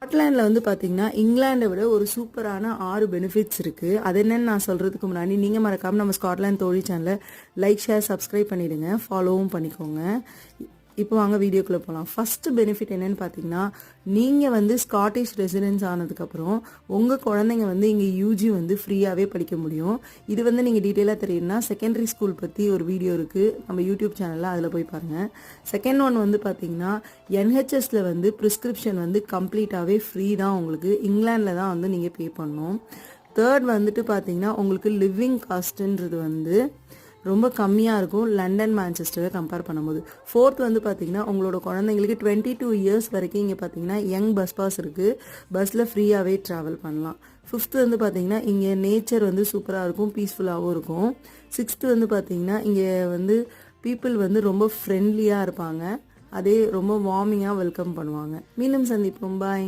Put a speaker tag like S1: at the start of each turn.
S1: ஸ்காட்லாண்டில் வந்து பார்த்தீங்கன்னா இங்கிலாண்டை விட ஒரு சூப்பரான 6 பெனிஃபிட்ஸ் இருக்குது. அது என்னன்னு நான் சொல்கிறதுக்கு முன்னாடி நீங்கள் மறக்காமல் நம்ம ஸ்காட்லாண்ட் தோழி சேனலை லைக் ஷேர் சப்ஸ்கிரைப் பண்ணிவிடுங்க, ஃபாலோவும் பண்ணிக்கோங்க. இப்போ வாங்க வீடியோக்குள்ளே போகலாம். ஃபஸ்ட்டு பெனிஃபிட் என்னென்னு பார்த்தீங்கன்னா, நீங்கள் வந்து ஸ்காட்டிஷ் ரெசிடென்ஸ் ஆனதுக்கப்புறம் உங்கள் குழந்தைங்க வந்து இங்கே யூஜி வந்து ஃப்ரீயாகவே படிக்க முடியும். இது வந்து நீங்கள் டீட்டெயிலாக தெரியும்னா செகண்டரி ஸ்கூல் பற்றி ஒரு வீடியோ இருக்குது நம்ம யூடியூப் சேனலில், அதில் போய் பாருங்கள். செகண்ட் ஒன் வந்து பார்த்தீங்கன்னா, NHSல வந்து ப்ரிஸ்கிரிப்ஷன் வந்து கம்ப்ளீட்டாகவே ஃப்ரீ தான். உங்களுக்கு இங்கிலாண்டில் தான் வந்து நீங்கள் பே பண்ணணும். தேர்ட் வந்துட்டு பார்த்தீங்கன்னா, உங்களுக்கு லிவிங் காஸ்ட்டுன்றது வந்து ரொம்ப கம்மியாக இருக்கும் லண்டன் மான்செஸ்டரை கம்பேர் பண்ணும்போது. ஃபோர்த் வந்து பார்த்தீங்கன்னா, உங்களோட குழந்தைங்களுக்கு 22 இயர்ஸ் வரைக்கும் இங்கே பார்த்தீங்கன்னா யங் பஸ் பாஸ் இருக்குது, பஸ்ஸில் ஃப்ரீயாகவே ட்ராவல் பண்ணலாம். ஃபிஃப்த்து வந்து பார்த்தீங்கன்னா, இங்கே நேச்சர் வந்து சூப்பராக இருக்கும், பீஸ்ஃபுல்லாகவும் இருக்கும். சிக்ஸ்த்து வந்து பார்த்தீங்கன்னா, இங்கே வந்து பீப்புள் வந்து ரொம்ப ஃப்ரெண்ட்லியாக இருப்பாங்க, அதே ரொம்ப வார்மிங்காக வெல்கம் பண்ணுவாங்க. மீண்டும் சந்திப்போம், பாய்.